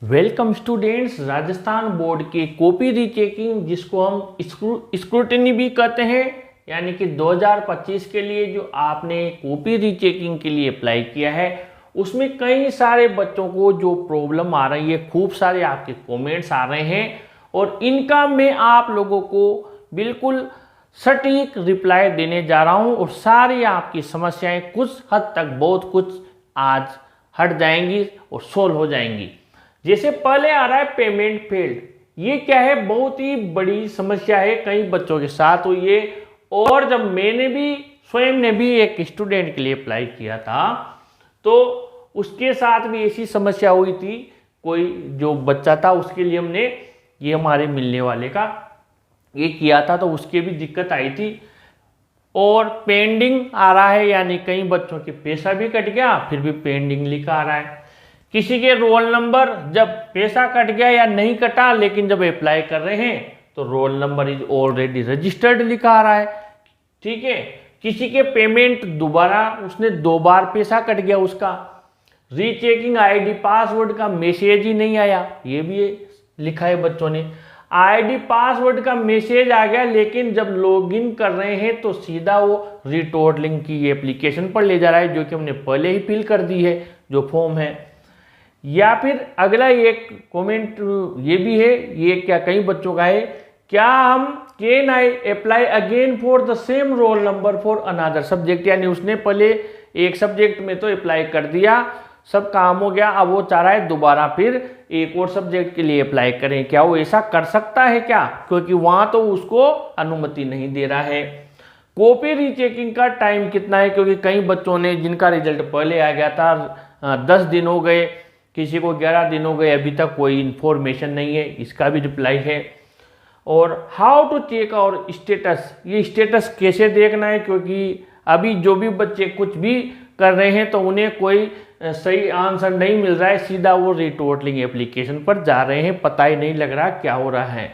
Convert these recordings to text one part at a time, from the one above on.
Welcome students. Rajasthan board के copy rechecking, जिसको हम स्क्रूटिनी भी कहते हैं, यानी कि 2025 के लिए जो आपने कॉपी रीचेकिंग के लिए अप्लाई किया है, उसमें कई सारे बच्चों को जो प्रॉब्लम आ रही है, खूब सारे आपके कमेंट्स आ रहे हैं और इनका मैं आप लोगों को बिल्कुल सटीक रिप्लाई देने जा रहा हूं और सारी आपकी समस्याएं कुछ हद तक, बहुत कुछ आज हट जाएंगी और सोल्व हो जाएंगी। जैसे पहले आ रहा है पेमेंट फेल्ड। ये क्या है, बहुत ही बड़ी समस्या है, कई बच्चों के साथ हुई है। और जब मैंने भी स्वयं ने भी एक स्टूडेंट के लिए अप्लाई किया था तो उसके साथ भी ऐसी समस्या हुई थी। कोई जो बच्चा था उसके लिए हमने ये हमारे मिलने वाले का ये किया था तो उसके भी दिक्कत आई थी। और पेंडिंग आ रहा है, यानी कई बच्चों के पैसा भी कट गया फिर भी पेंडिंग लिखा आ रहा है। किसी के रोल नंबर जब पैसा कट गया या नहीं कटा, लेकिन जब अप्लाई कर रहे हैं तो role number is already registered लिखा आ रहा है। ठीक है, किसी के पेमेंट दोबारा, उसने 2 बार पैसा कट गया, उसका रीचेकिंग आईडी पासवर्ड का मैसेज ही नहीं आया, ये भी लिखा है बच्चों ने। आईडी पासवर्ड का मैसेज आ गया, लेकिन जब लॉगिन कर रहे हैं तो सीधा वो रिटोटलिंग की एप्लीकेशन पर ले जा रहा है, जो कि हमने पहले ही फिल कर दी है, जो फॉर्म है। या फिर अगला एक कमेंट ये भी है, ये क्या कई बच्चों का है, क्या हम can I apply again for the same roll number for another subject, यानी उसने पहले एक सब्जेक्ट में तो अप्लाई कर दिया, सब काम हो गया, अब वो चाह रहा है दोबारा फिर एक और सब्जेक्ट के लिए अप्लाई करें। क्या वो ऐसा कर सकता है क्या, क्योंकि वहां तो उसको अनुमति नहीं दे रहा है। कॉपी रीचेकिंग का टाइम कितना है, क्योंकि कई बच्चों ने जिनका रिजल्ट पहले आ गया था 10 दिन हो गए, किसी को 11 दिन हो गए, अभी तक कोई इन्फॉर्मेशन नहीं है, इसका भी रिप्लाई है। और हाउ टू चेक और स्टेटस, ये स्टेटस कैसे देखना है, क्योंकि अभी जो भी बच्चे कुछ भी कर रहे हैं तो उन्हें कोई सही आंसर नहीं मिल रहा है, सीधा वो रिटोटलिंग एप्लीकेशन पर जा रहे हैं, पता ही नहीं लग रहा क्या हो रहा है।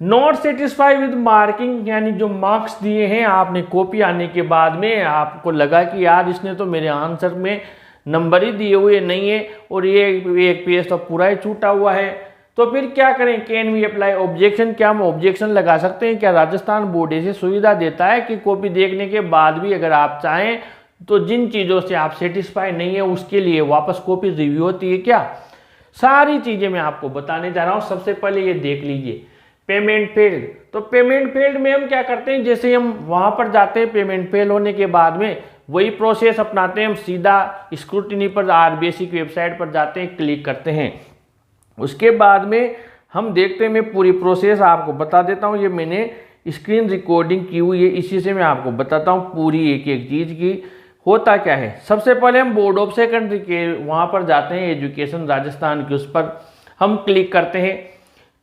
नॉट सेटिस्फाई विद मार्किंग, यानी जो मार्क्स दिए हैं आपने कॉपी आने के बाद में, आपको लगा कि यार इसने तो मेरे आंसर में नंबर ही दिए हुए नहीं है और ये एक पेज तो पूरा ही छूटा हुआ है, तो फिर क्या करें। कैन वी अप्लाई ऑब्जेक्शन, क्या हम ऑब्जेक्शन लगा सकते हैं? क्या राजस्थान बोर्ड ऐसी सुविधा देता है कि कॉपी देखने के बाद भी अगर आप चाहें तो जिन चीज़ों से आप सेटिस्फाई नहीं है उसके लिए वापस कॉपी रिव्यू होती है क्या? सारी चीज़ें मैं आपको बताने जा रहा हूँ। सबसे पहले ये देख लीजिए पेमेंट फेल्ड। तो पेमेंट फेल्ड में हम क्या करते हैं, जैसे हम वहाँ पर जाते हैं पेमेंट फेल होने के बाद में वही प्रोसेस अपनाते हैं, हम सीधा स्क्रूटिनी पर आरबीएसई की वेबसाइट पर जाते हैं, क्लिक करते हैं। उसके बाद में हम देखते हैं, मैं पूरी प्रोसेस आपको बता देता हूँ, ये मैंने स्क्रीन रिकॉर्डिंग की हुई है, इसी से मैं आपको बताता हूँ पूरी एक एक चीज़ की होता क्या है। सबसे पहले हम बोर्ड ऑफ सेकेंडरी के वहाँ पर जाते हैं, एजुकेशन राजस्थान के, उस पर हम क्लिक करते हैं।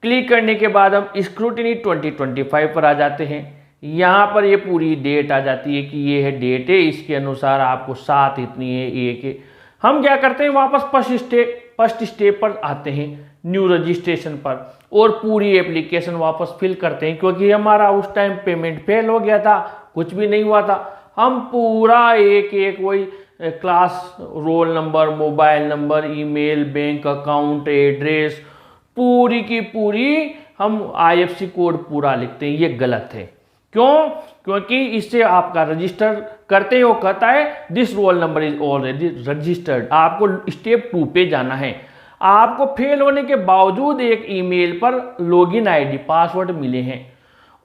क्लिक करने के बाद हम स्क्रूटिनी 2025 पर आ जाते हैं। यहाँ पर ये पूरी डेट आ जाती है कि ये है डेट है, इसके अनुसार आपको 7 इतनी है, 1 है। हम क्या करते हैं, वापस फर्स्ट स्टेप पर आते हैं, न्यू रजिस्ट्रेशन पर, और पूरी एप्लीकेशन वापस फिल करते हैं, क्योंकि हमारा उस टाइम पेमेंट फेल हो गया था, कुछ भी नहीं हुआ था। हम पूरा एक एक वही class, roll number, mobile number, email, bank account, address, पूरी की पूरी हम आईएफएससी कोड पूरा लिखते हैं। ये गलत है। क्यों? क्योंकि इससे आपका रजिस्टर करते ही वो कहता है this roll number is already registered. आपको स्टेप 2 पे जाना है। आपको फेल होने के बावजूद एक ईमेल पर लॉगिन आईडी पासवर्ड मिले हैं,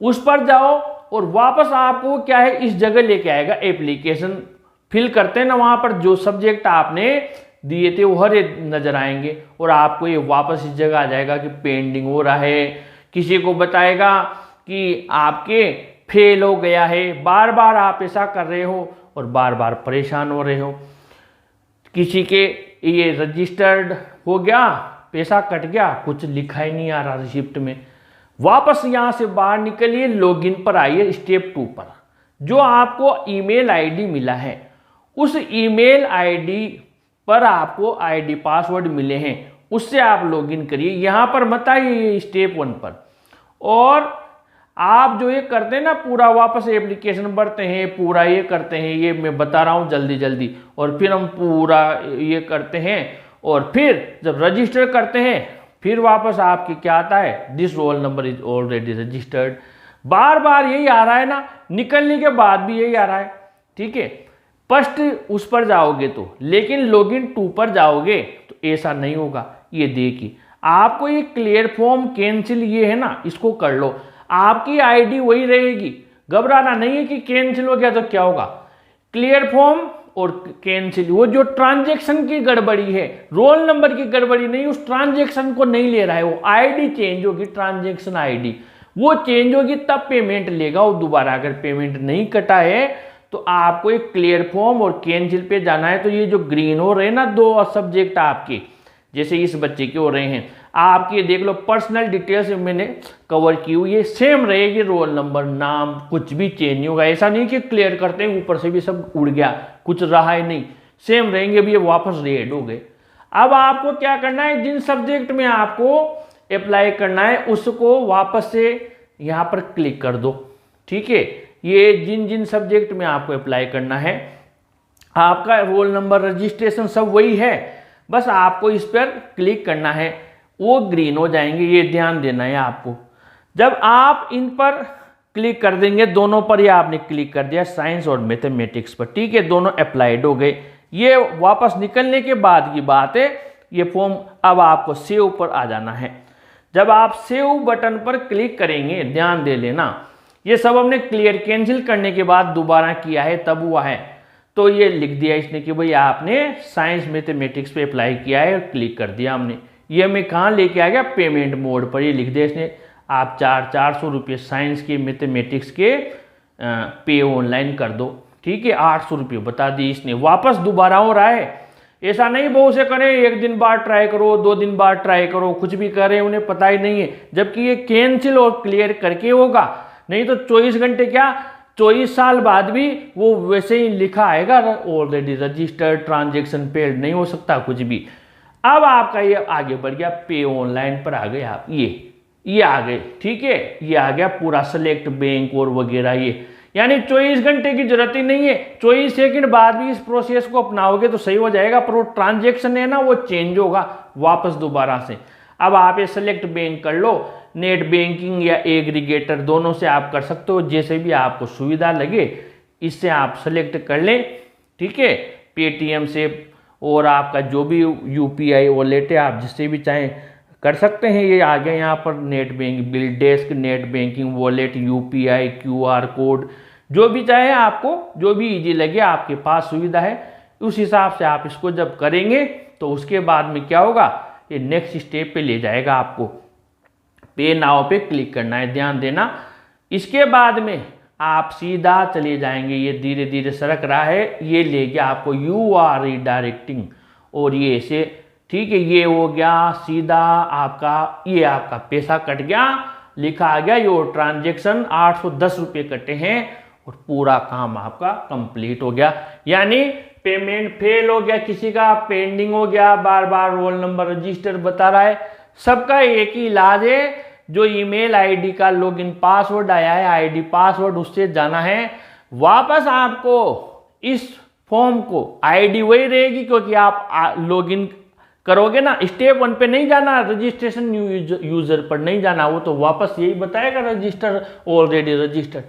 उस पर जाओ और वापस आपको क्या है, इस जगह लेके आएगा। एप्लीकेशन फिल करते हैं ना, वहां पर जो सब्जेक्ट आपने दिए थे वो हर एक नजर आएंगे और आपको ये वापस इस जगह आ जाएगा कि पेंडिंग हो रहा है। किसी को बताएगा कि आपके फेल हो गया है, बार बार आप ऐसा कर रहे हो और बार बार परेशान हो रहे हो। किसी के ये रजिस्टर्ड हो गया, पैसा कट गया, कुछ लिखा ही नहीं आ रहा रिसिप्ट में। वापस यहाँ से बाहर निकलिए, लॉगिन पर आइए, स्टेप 2 पर। जो आपको ईमेल आईडी मिला है, उस ईमेल आईडी पर आपको आईडी पासवर्ड मिले हैं, उससे आप लॉगिन करिए। यहाँ पर मत आइए स्टेप 1 पर। और आप जो ये करते हैं ना, पूरा वापस एप्लीकेशन भरते हैं, पूरा ये करते हैं, ये मैं बता रहा हूँ जल्दी जल्दी, और फिर हम पूरा ये करते हैं और फिर जब रजिस्टर करते हैं फिर वापस आपके क्या आता है, this roll number is already registered. बार बार यही आ रहा है ना, निकलने के बाद भी यही आ रहा है। ठीक है, फर्स्ट उस पर जाओगे तो, लेकिन लॉगिन 2 पर जाओगे तो ऐसा नहीं होगा। ये देखिए आपको ये क्लियर फॉर्म कैंसिल ये है ना, इसको कर लो, आपकी आईडी वही रहेगी। घबराना नहीं है कि कैंसिल हो गया तो क्या होगा। क्लियर फॉर्म और कैंसिल, वो जो ट्रांजैक्शन की गड़बड़ी है, रोल नंबर की गड़बड़ी नहीं, उस ट्रांजैक्शन को नहीं ले रहा है वो। आईडी चेंज होगी, ट्रांजैक्शन आईडी वो चेंज होगी तब पेमेंट लेगा वो दोबारा। अगर पेमेंट नहीं कटा है तो आपको एक क्लियर फॉर्म और कैंसिल पे जाना है। तो ये जो ग्रीन हो रहे हैं ना 2 सब्जेक्ट आपके, जैसे इस बच्चे के हो रहे हैं, आपके देख लो पर्सनल डिटेल्स मैंने कवर की हुई है, सेम रहेगी, रोल नंबर नाम कुछ भी चेंज नहीं होगा। ऐसा नहीं कि क्लियर करते हैं ऊपर से भी सब उड़ गया, कुछ रहा ही नहीं, सेम रहेंगे। भी ये वापस रेड हो गए। अब आपको क्या करना है, जिन सब्जेक्ट में आपको अप्लाई करना है उसको वापस से यहाँ पर क्लिक कर दो। ठीक है, ये जिन जिन सब्जेक्ट में आपको अप्लाई करना है, आपका रोल नंबर रजिस्ट्रेशन सब वही है, बस आपको इस पर क्लिक करना है, वो ग्रीन हो जाएंगे। ये ध्यान देना है आपको। जब आप इन पर क्लिक कर देंगे, दोनों पर ही आपने क्लिक कर दिया, साइंस और मैथमेटिक्स पर, ठीक है, दोनों अप्लाइड हो गए। ये वापस निकलने के बाद की बात है। ये फॉर्म अब आपको सेव पर आ जाना है। जब आप सेव बटन पर क्लिक करेंगे, ध्यान दे लेना, ये सब हमने क्लियर कैंसिल करने के बाद दोबारा किया है तब हुआ है। तो ये लिख दिया इसने कि भाई आपने साइंस मैथमेटिक्स पे अप्लाई किया है, और क्लिक कर दिया हमने। ये मैं कहाँ लेके आ गया, पेमेंट मोड पर। ये लिख दिया इसने, आप 400 रुपये साइंस के मैथमेटिक्स के पे ऑनलाइन कर दो। ठीक है, 800 रुपये बता दी इसने। वापस दोबारा हो रहा है। ऐसा नहीं बहुत से करें, 1 दिन बाद ट्राई करो, 2 दिन बाद ट्राई करो, कुछ भी करें उन्हें पता ही नहीं है। जबकि ये कैंसिल और क्लियर करके होगा, नहीं तो 24 घंटे क्या 24 साल बाद भी वो वैसे ही लिखा आएगा, ऑलरेडी रजिस्टर्ड, ट्रांजेक्शन पेड, नहीं हो सकता कुछ भी। अब आपका ये आगे बढ़ गया, पे ऑनलाइन पर आ गए आप, ये आ गए। ठीक है, ये आ गया पूरा सेलेक्ट बैंक और वगैरह ये, यानी 24 घंटे की जरूरत ही नहीं है। 24 सेकंड बाद भी इस प्रोसेस को अपनाओगे तो सही हो जाएगा, पर वो ट्रांजेक्शन है ना वो चेंज होगा वापस दोबारा से। अब आप ये सेलेक्ट बैंक कर लो, नेट बैंकिंग या एग्रीगेटर दोनों से आप कर सकते हो, जैसे भी आपको सुविधा लगे इससे आप सेलेक्ट कर लें। ठीक है, पेटीएम से और आपका जो भी यूपीआई वॉलेट है आप जिससे भी चाहें कर सकते हैं। ये आ गया यहाँ पर net bank, bill desk, net banking, wallet, UPI, QR code, जो भी चाहे आपको जो भी इजी लगे, आपके पास सुविधा है उस हिसाब से आप इसको जब करेंगे तो उसके बाद में क्या होगा, ये नेक्स्ट स्टेप पे ले जाएगा। आपको पे नाउ पे क्लिक करना है, ध्यान देना। इसके बाद में आप सीधा चले जाएंगे, ये धीरे धीरे सरक रहा है, ये ले गया आपको UR रिडायरेक्टिंग, और ये ऐसे, ठीक है, ये हो गया सीधा आपका, ये आपका पैसा कट गया, लिखा आ गया योर ट्रांजेक्शन 810 रुपये कटे हैं, और पूरा काम आपका कंप्लीट हो गया। यानी पेमेंट फेल हो गया, किसी का पेंडिंग हो गया, बार बार रोल नंबर रजिस्टर बता रहा है, सबका एक ही इलाज है, जो ईमेल आईडी का लॉगिन पासवर्ड आया है, आईडी पासवर्ड, उससे जाना है। वापस आपको इस फॉर्म को, आईडी वही रहेगी क्योंकि आप लॉगिन करोगे ना, स्टेप 1 पे नहीं जाना, रजिस्ट्रेशन न्यू यूजर पर नहीं जाना, वो तो वापस यही बताएगा रजिस्टर ऑलरेडी रजिस्टर्ड।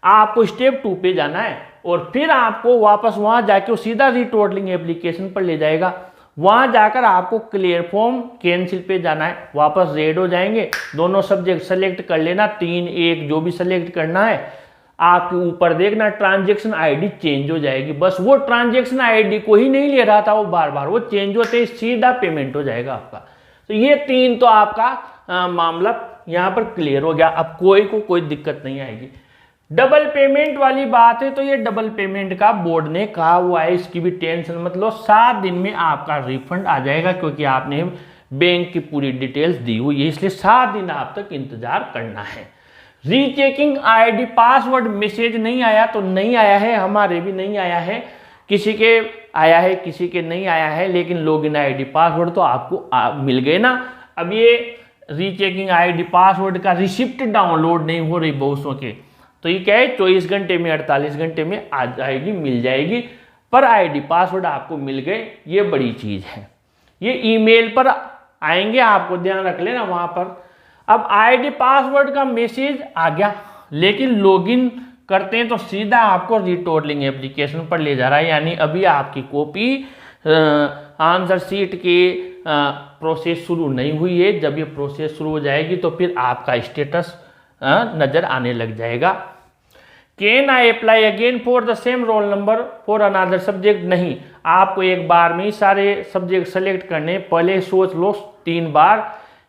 आपको स्टेप 2 पे जाना है, और फिर आपको वापस वहां जाके वो सीधा रिटोटलिंग एप्लीकेशन पर ले जाएगा। वहां जाकर आपको क्लियर फॉर्म कैंसिल पे जाना है, वापस रेड हो जाएंगे। दोनों सब्जेक्ट सेलेक्ट कर लेना, 3, 1 जो भी सेलेक्ट करना है। आपके ऊपर देखना ट्रांजैक्शन आईडी चेंज हो जाएगी, बस वो ट्रांजैक्शन आईडी को ही नहीं ले रहा था वो, बार बार वो चेंज होते ही सीधा पेमेंट हो जाएगा आपका। तो ये 3 तो आपका मामला यहाँ पर क्लियर हो गया। अब कोई दिक्कत नहीं आएगी। डबल पेमेंट वाली बात है, तो ये डबल पेमेंट का बोर्ड ने कहा हुआ है, इसकी भी टेंशन मत लो, 7 दिन में आपका रिफंड आ जाएगा, क्योंकि आपने बैंक की पूरी डिटेल्स दी हुई है, इसलिए 7 दिन आप तक इंतजार करना है। रीचेकिंग आईडी पासवर्ड मैसेज नहीं आया तो नहीं आया है, हमारे भी नहीं आया है, किसी के आया है किसी के नहीं आया है, लेकिन लॉगिन आईडी पासवर्ड तो आपको मिल गए ना। अब ये रीचेकिंग आईडी पासवर्ड का रिसिप्ट डाउनलोड नहीं हो रही बहुतों के, तो ये क्या है 24 घंटे में 48 घंटे में आ जाएगी, मिल जाएगी, पर आईडी पासवर्ड आपको मिल गए, ये बड़ी चीज़ है। ये ईमेल पर आएंगे, आपको ध्यान रख लेना वहाँ पर। अब आईडी पासवर्ड का मैसेज आ गया, लेकिन लॉगिन करते हैं तो सीधा आपको रीटोटलिंग एप्लीकेशन पर ले जा रहा है, यानी अभी आपकी कॉपी आंसर शीट की प्रोसेस शुरू नहीं हुई है। जब ये प्रोसेस शुरू हो जाएगी तो फिर आपका स्टेटस नज़र आने लग जाएगा। Can I apply again for the same roll number for another subject? नहीं, आपको एक बार में ही सारे सब्जेक्ट सेलेक्ट करने, पहले सोच लो 3 बार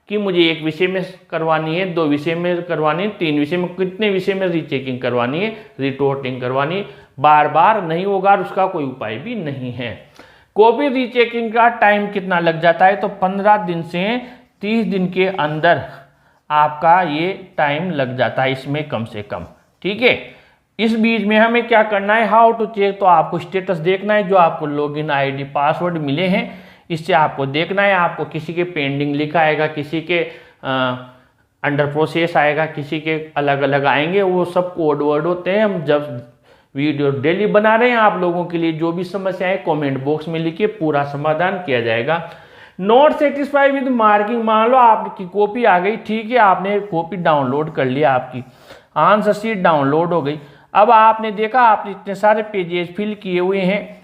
कि मुझे एक विषय में करवानी है, 2 विषय में करवानी है, 3 विषय में, कितने विषय में रीचेकिंग करवानी है, रिटोटलिंग करवानी है। बार बार नहीं होगा, उसका कोई उपाय भी नहीं है। कॉपी रीचेकिंग का टाइम कितना लग जाता है? तो 15 दिन से 30 दिन के अंदर आपका ये टाइम लग जाता है इसमें कम से कम, ठीक है। इस बीच में हमें क्या करना है, हाउ टू चेक, तो आपको स्टेटस देखना है, जो आपको लॉगिन आईडी पासवर्ड मिले हैं इससे आपको देखना है। आपको किसी के पेंडिंग लिखा आएगा, किसी के अंडर प्रोसेस आएगा, किसी के अलग अलग आएंगे, वो सब कोड वर्ड होते हैं। हम जब वीडियो डेली बना रहे हैं आप लोगों के लिए, जो भी समस्या है कमेंट बॉक्स में लिखिए, पूरा समाधान किया जाएगा। नॉट सेटिस्फाइड विद मार्किंग, मान लो आपकी कॉपी आ गई, ठीक है, आपने कॉपी डाउनलोड कर लिया, आपकी आंसर शीट डाउनलोड हो गई। अब आपने देखा आपने इतने सारे पेजेस फिल किए हुए हैं,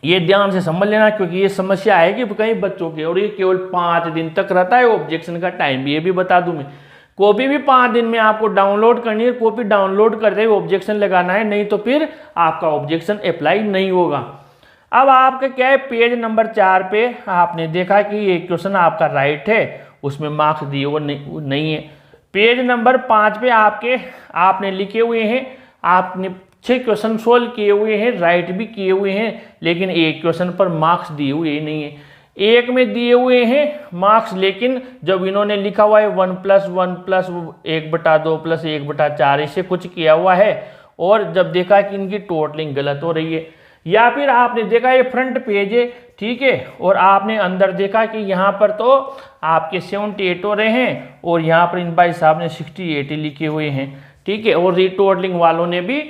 ये ध्यान से समझ लेना, क्योंकि ये समस्या आएगी कई बच्चों की, और ये केवल 5 दिन तक रहता है ऑब्जेक्शन का टाइम भी, ये भी बता दूं मैं। कॉपी भी 5 दिन में आपको डाउनलोड करनी है, कॉपी डाउनलोड करते हुए ऑब्जेक्शन लगाना है, नहीं तो फिर आपका ऑब्जेक्शन अप्लाई नहीं होगा। अब आपका क्या है, पेज नंबर 4 पे आपने देखा कि ये क्वेश्चन आपका राइट है, उसमें मार्क्स दिए वो नहीं है। पेज नंबर 5 पे आपने लिखे हुए हैं, आपने 6 क्वेश्चन सोल्व किए हुए हैं, राइट भी किए हुए हैं, लेकिन एक क्वेश्चन पर मार्क्स दिए हुए नहीं है। एक में दिए हुए हैं मार्क्स, लेकिन जब इन्होंने लिखा हुआ है 1 + 1 + 1/2 + 1/4 इससे कुछ किया हुआ है, और जब देखा कि इनकी टोटलिंग गलत हो रही है, या फिर आपने देखा ये फ्रंट पेज है, ठीक है, और आपने अंदर देखा कि यहाँ पर तो आपके 78 हो रहे हैं, और यहाँ पर इन भाई साहब ने 68 लिखे हुए हैं, ठीक है, और रिटोटलिंग वालों ने भी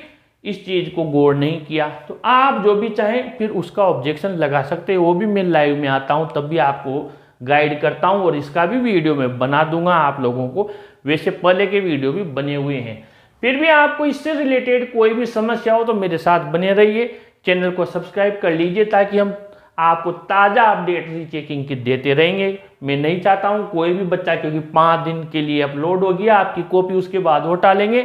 इस चीज़ को गौर नहीं किया। तो आप जो भी चाहें फिर उसका ऑब्जेक्शन लगा सकते हैं, वो भी मैं लाइव में आता हूँ तब भी आपको गाइड करता हूँ, और इसका भी वीडियो मैं बना दूंगा आप लोगों को, वैसे पहले के वीडियो भी बने हुए हैं। फिर भी आपको इससे रिलेटेड कोई भी समस्या हो तो मेरे साथ बने रहिए, चैनल को सब्सक्राइब कर लीजिए, ताकि हम आपको ताज़ा अपडेट रीचेकिंग के देते रहेंगे। मैं नहीं चाहता हूँ कोई भी बच्चा, क्योंकि 5 दिन के लिए अपलोड होगी आपकी कॉपी, उसके बाद हटा लेंगे।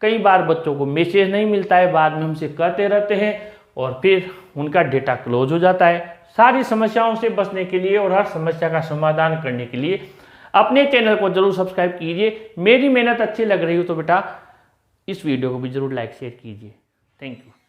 कई बार बच्चों को मैसेज नहीं मिलता है, बाद में हमसे कहते रहते हैं, और फिर उनका डेटा क्लोज हो जाता है। सारी समस्याओं से बचने के लिए और हर समस्या का समाधान करने के लिए अपने चैनल को जरूर सब्सक्राइब कीजिए। मेरी मेहनत अच्छी लग रही हो तो बेटा इस वीडियो को भी जरूर लाइक शेयर कीजिए। Thank you.